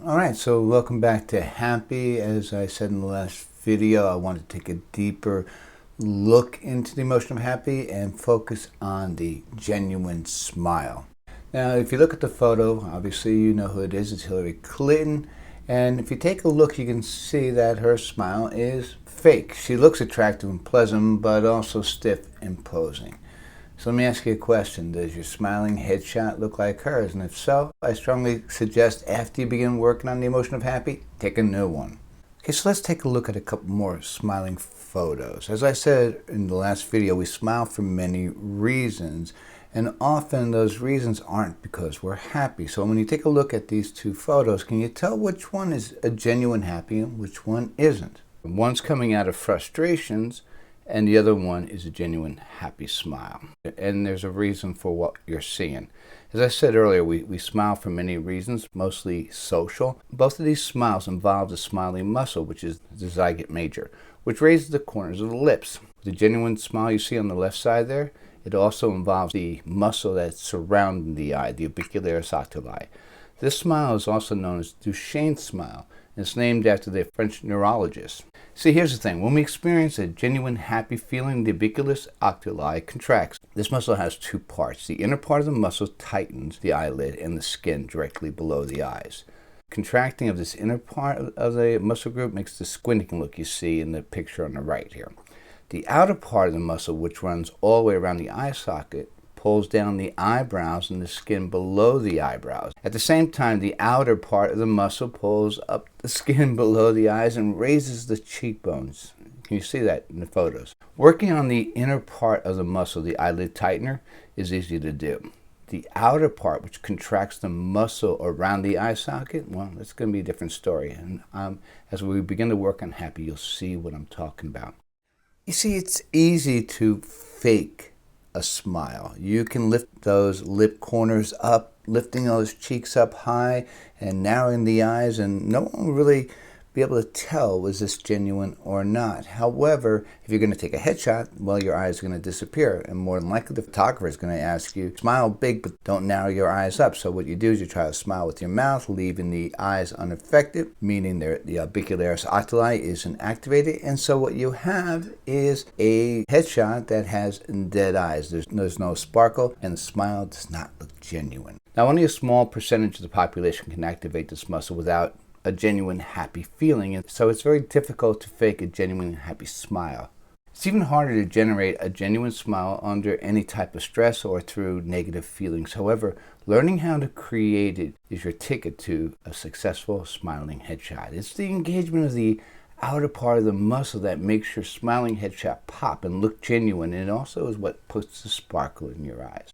Alright, so welcome back to Happy. As I said in the last video, I want to take a deeper look into the emotion of happy and focus on the genuine smile. Now, if you look at the photo, obviously you know who it is. It's Hillary Clinton. And if you take a look, you can see that her smile is fake. She looks attractive and pleasant, but also stiff and posing. So let me ask you a question. Does your smiling headshot look like hers? And if so, I strongly suggest after you begin working on the emotion of happy, take a new one. Okay, so let's take a look at a couple more smiling photos. As I said in the last video, we smile for many reasons, and often those reasons aren't because we're happy. So when you take a look at these two photos, can you tell which one is a genuine happy and which one isn't? One's coming out of frustrations, and the other one is a genuine happy smile. And there's a reason for what you're seeing. As I said earlier, we smile for many reasons, mostly social. Both of these smiles involve the smiling muscle, which is the zygomaticus major, which raises the corners of the lips. The genuine smile you see on the left side there, it also involves the muscle that's surrounding the eye, the Orbicularis oculi. This smile is also known as Duchenne smile, and it's named after the French neurologist. See, here's the thing. When we experience a genuine happy feeling, the Orbicularis oculi contracts. This muscle has two parts. The inner part of the muscle tightens the eyelid and the skin directly below the eyes. Contracting of this inner part of the muscle group makes the squinting look you see in the picture on the right here. The outer part of the muscle, which runs all the way around the eye socket, pulls down the eyebrows and the skin below the eyebrows. At the same time, the outer part of the muscle pulls up the skin below the eyes and raises the cheekbones. Can you see that in the photos? Working on the inner part of the muscle, the eyelid tightener, is easy to do. The outer part, which contracts the muscle around the eye socket, well, that's going to be a different story. And as we begin to work on happy, you'll see what I'm talking about. You see, it's easy to fake a smile. You can lift those lip corners up, lifting those cheeks up high and narrowing the eyes, and no one will really be able to tell was this genuine or not. However, if you're going to take a headshot, well, your eyes are going to disappear, and more than likely the photographer is going to ask you, smile big but don't narrow your eyes up. So what you do is you try to smile with your mouth, leaving the eyes unaffected, meaning the Orbicularis oculi isn't activated, and so what you have is a headshot that has dead eyes. There's no sparkle, and the smile does not look genuine. Now, only a small percentage of the population can activate this muscle without a genuine happy feeling, and so it's very difficult to fake a genuine happy smile. It's even harder to generate a genuine smile under any type of stress or through negative feelings. However, learning how to create it is your ticket to a successful smiling headshot. It's the engagement of the outer part of the muscle that makes your smiling headshot pop and look genuine, and it also is what puts the sparkle in your eyes.